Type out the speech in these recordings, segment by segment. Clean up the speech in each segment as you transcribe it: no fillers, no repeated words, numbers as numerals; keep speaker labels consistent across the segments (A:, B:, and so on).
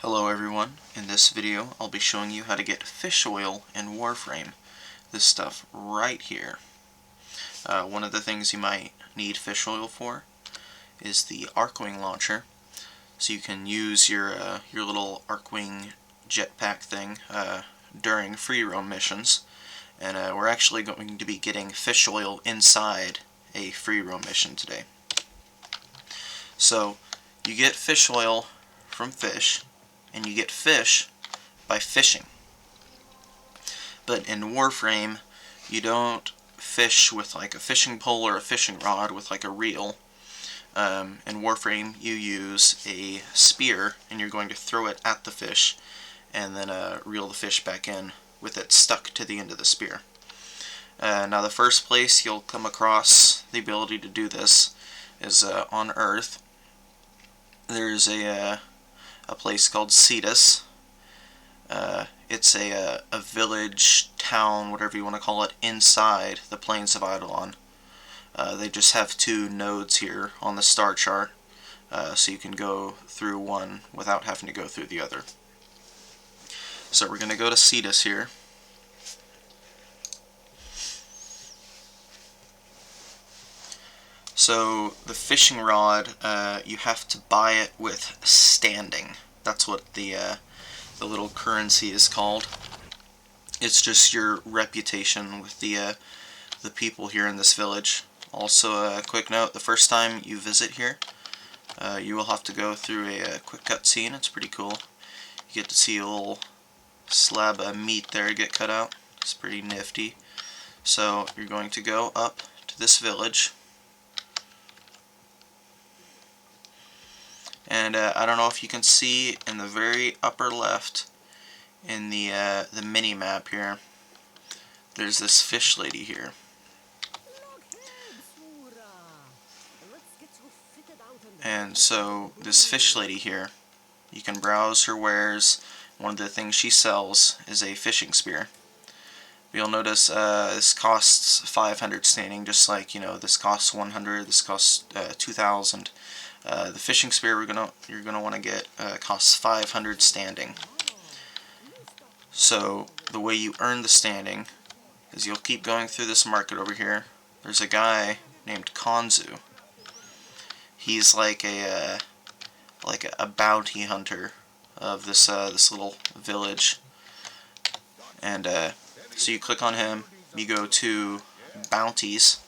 A: Hello everyone, in this video I'll be showing you how to get fish oil in Warframe. This stuff right here. One of the things you might need fish oil for is the Archwing launcher. So you can use your little Archwing jetpack thing during free roam missions. And we're actually going to be getting fish oil inside a free roam mission today. So you get fish oil from fish, and you get fish by fishing. But in Warframe, you don't fish with like a fishing pole or a fishing rod with like a reel. In Warframe, you use a spear, and you're going to throw it at the fish, and then reel the fish back in with it stuck to the end of the spear. Now the first place you'll come across the ability to do this is on Earth. There's a place called Cetus. It's a village, town, whatever you want to call it, inside the Plains of Eidolon. They just have two nodes here on the star chart, so you can go through one without having to go through the other. So we're going to go to Cetus here. So the fishing rod, you have to buy it with standing. That's what the little currency is called. It's just your reputation with the people here in this village. Also, a quick note: the first time you visit here, you will have to go through a quick cutscene. It's pretty cool. You get to see a little slab of meat there get cut out. It's pretty nifty. So you're going to go up to this village. And I don't know if you can see in the very upper left in the mini map here, there's this fish lady here. And so this fish lady here, you can browse her wares. One of the things she sells is a fishing spear. You'll notice this costs 500 standing, just like, this costs 100, this costs 2,000. The fishing spear you're gonna want to get costs 500 standing. So the way you earn the standing is you'll keep going through this market over here. There's a guy named Konzu. He's like a bounty hunter of this little village. And so you click on him, you go to bounties,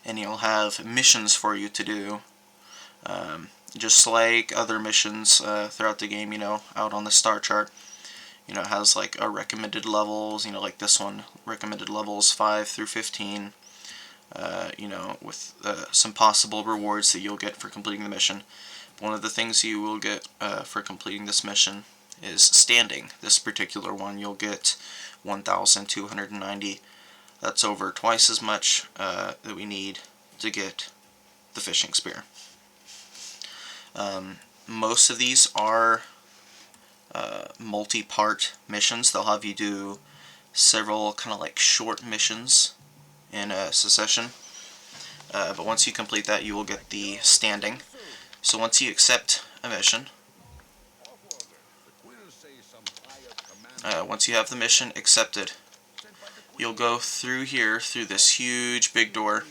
A: and he'll have missions for you to do. Just like other missions throughout the game, out on the star chart. It has like a recommended levels, like this one, recommended levels 5 through 15, with some possible rewards that you'll get for completing the mission. One of the things you will get for completing this mission is standing. This particular one you'll get 1,290. That's over twice as much that we need to get the fishing spear. Most of these are multi-part missions. They'll have you do several kind of like short missions in a succession. But once you complete that, you will get the standing. So once you accept a mission, once you have the mission accepted, you'll go through here, through this huge big door.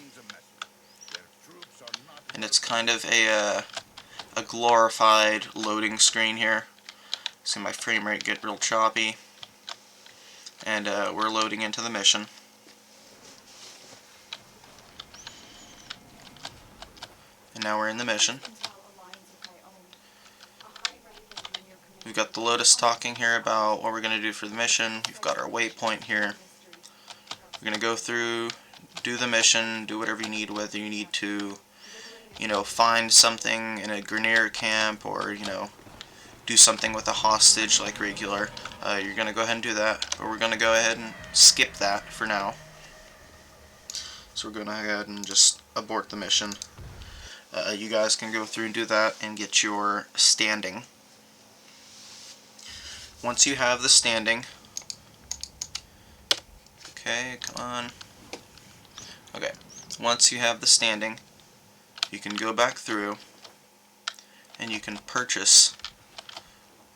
A: And it's kind of a glorified loading screen here. See my frame rate get real choppy. And we're loading into the mission. And now we're in the mission. We've got the Lotus talking here about what we're going to do for the mission. We've got our waypoint here. We're going to go through, do the mission, do whatever you need, whether you need to find something in a Grenier camp, or, do something with a hostage like regular. You're going to go ahead and do that, but we're going to go ahead and skip that for now. So we're going to go ahead and just abort the mission. You guys can go through and do that and get your standing. Once you have the standing, okay, come on. Okay, once you have the standing, you can go back through and you can purchase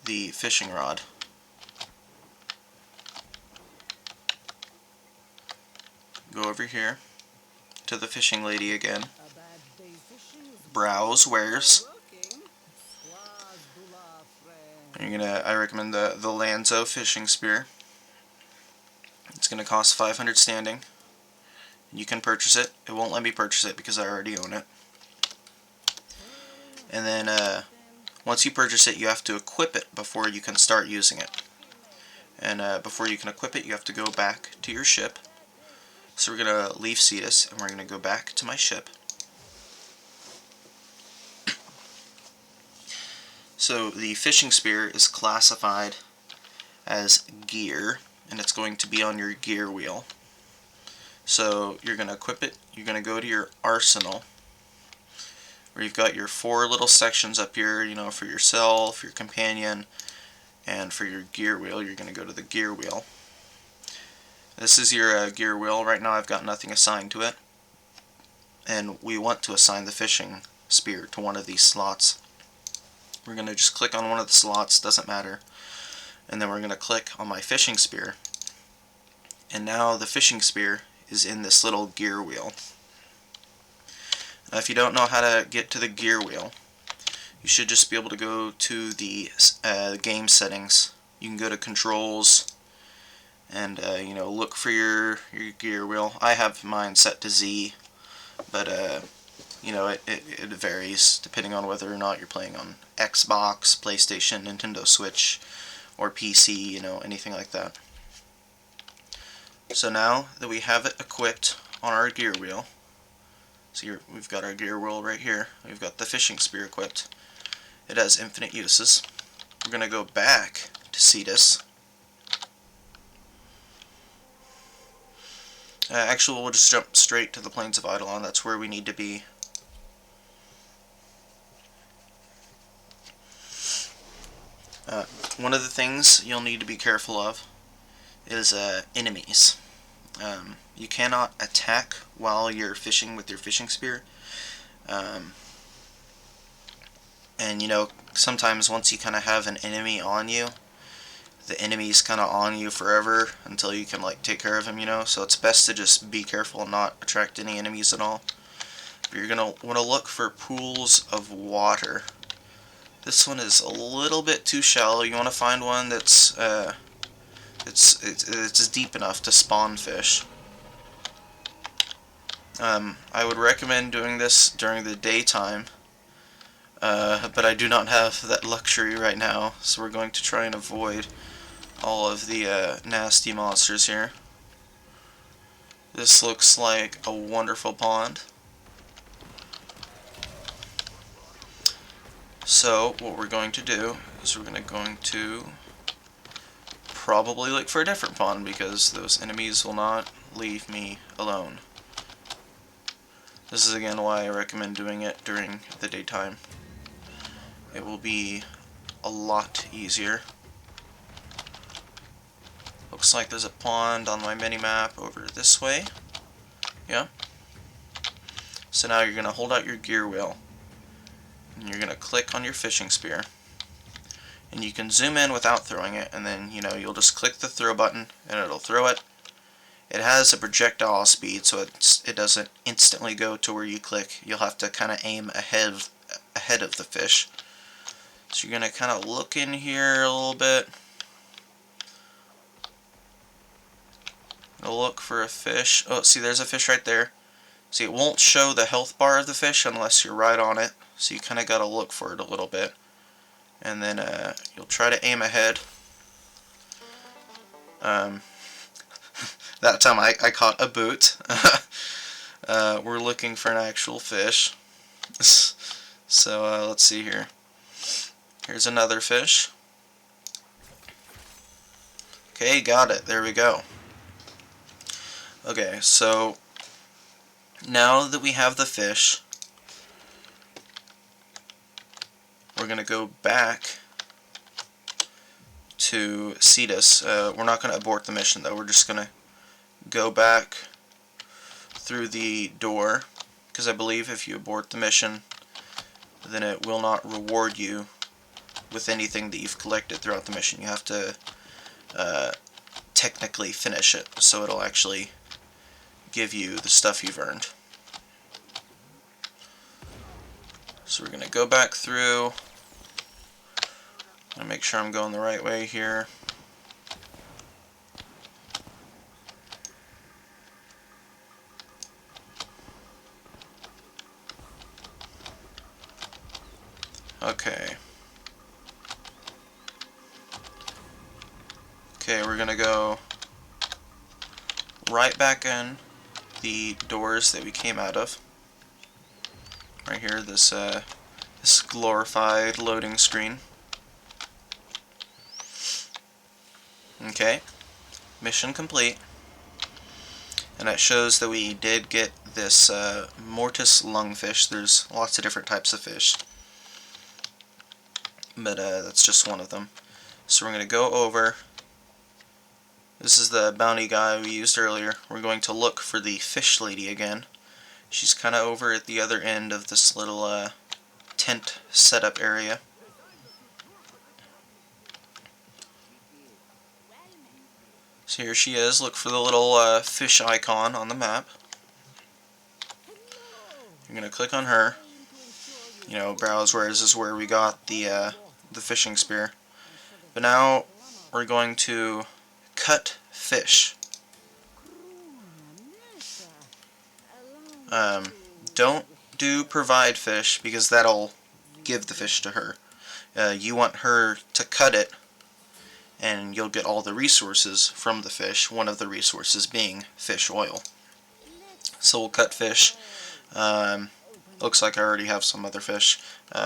A: the fishing rod. Go over here to the fishing lady again. Browse wares. And I recommend the Lanzo fishing spear. It's gonna cost 500 standing. You can purchase it. It won't let me purchase it because I already own it. And then once you purchase it, you have to equip it before you can start using it. And before you can equip it, you have to go back to your ship. So we're gonna leave Cetus and we're gonna go back to my ship. So the fishing spear is classified as gear, and it's going to be on your gear wheel. So you're going to equip it, you're going to go to your arsenal, where you've got your 4 little sections up here, you know, for yourself, your companion, and for your gear wheel, you're going to go to the gear wheel. This is your gear wheel. Right now I've got nothing assigned to it, and we want to assign the fishing spear to one of these slots. We're going to just click on one of the slots, doesn't matter, and then we're going to click on my fishing spear, and now the fishing spear is in this little gear wheel. Now if you don't know how to get to the gear wheel, you should just be able to go to the game settings. You can go to controls and you know, look for your gear wheel. I have mine set to Z, but you know, it varies depending on whether or not you're playing on Xbox, PlayStation, Nintendo Switch, or PC, you know, anything like that. So now that we have it equipped on our gear wheel, so we've got our gear wheel right here, we've got the fishing spear equipped. It has infinite uses. We're going to go back to Cetus. Actually, we'll just jump straight to the Plains of Eidolon. That's where we need to be. One of the things you'll need to be careful of is enemies. You cannot attack while you're fishing with your fishing spear. And you know, sometimes once you kind of have an enemy on you, the enemy's kind of on you forever until you can like take care of him, you know. So it's best to just be careful and not attract any enemies at all. But you're gonna want to look for pools of water. This one is a little bit too shallow. You want to find one that's it's deep enough to spawn fish. I would recommend doing this during the daytime, but I do not have that luxury right now, so we're going to try and avoid all of the nasty monsters here. This looks like a wonderful pond. So what we're going to do is we're going to probably look for a different pond because those enemies will not leave me alone. This is again why I recommend doing it during the daytime. It will be a lot easier. Looks like there's a pond on my mini-map over this way. Yeah. So now you're going to hold out your gear wheel, and you're going to click on your fishing spear. And you can zoom in without throwing it, and then, you know, you'll just click the throw button, and it'll throw it. It has a projectile speed, so it doesn't instantly go to where you click. You'll have to kind of aim ahead of the fish. So you're going to kind of look in here a little bit. Look for a fish. Oh, see, there's a fish right there. See, it won't show the health bar of the fish unless you're right on it. So you kind of got to look for it a little bit. And then you'll try to aim ahead. That time I caught a boot. We're looking for an actual fish. So let's see here. Here's another fish. Okay, got it. There we go. Okay, so now that we have the fish, we're going to go back to Cetus. We're not going to abort the mission though. We're just going to go back through the door, because I believe if you abort the mission, then it will not reward you with anything that you've collected throughout the mission. You have to technically finish it, so it'll actually give you the stuff you've earned. So we're going to go back through and make sure I'm going the right way here. Okay. Okay, we're gonna go right back in the doors that we came out of. Right here, this glorified loading screen. Okay, mission complete. And it shows that we did get this mortis lungfish. There's lots of different types of fish, but that's just one of them. So we're going to go over. This is the bounty guy we used earlier. We're going to look for the fish lady again. She's kind of over at the other end of this little tent setup area. So here she is. Look for the little fish icon on the map. You're going to click on her. You know, browse where is where we got the fishing spear. But now we're going to cut fish. Don't do provide fish, because that'll give the fish to her. You want her to cut it, and you'll get all the resources from the fish, one of the resources being fish oil. So we'll cut fish. Looks like I already have some other fish.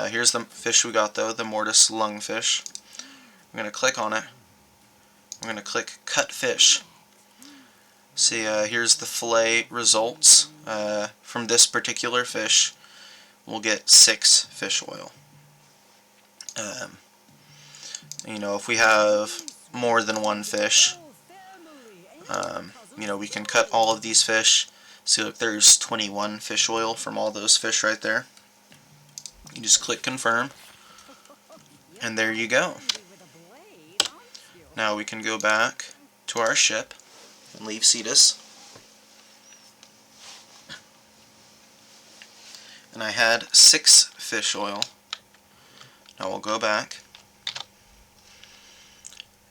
A: Here's the fish we got though, the mortis lungfish. I'm going to click on it. I'm going to click cut fish. See, here's the fillet results. From this particular fish, we'll get 6 fish oil. You know, if we have more than one fish, you know, we can cut all of these fish. See, look, there's 21 fish oil from all those fish right there. You just click confirm, and there you go. Now we can go back to our ship and leave Cetus. And I had 6 fish oil. Now we'll go back,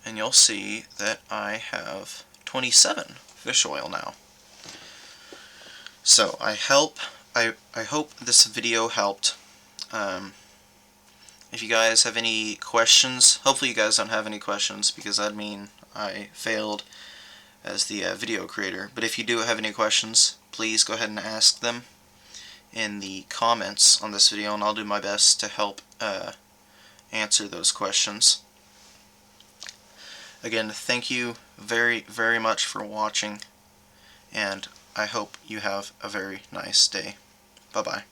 A: and you'll see that I have 27 fish oil now. So I hope this video helped. If you guys have any questions, hopefully you guys don't have any questions, because that'd mean I failed as the video creator. But if you do have any questions, please go ahead and ask them in the comments on this video, and I'll do my best to help answer those questions. Again, thank you very, very much for watching, and I hope you have a very nice day. Bye-bye.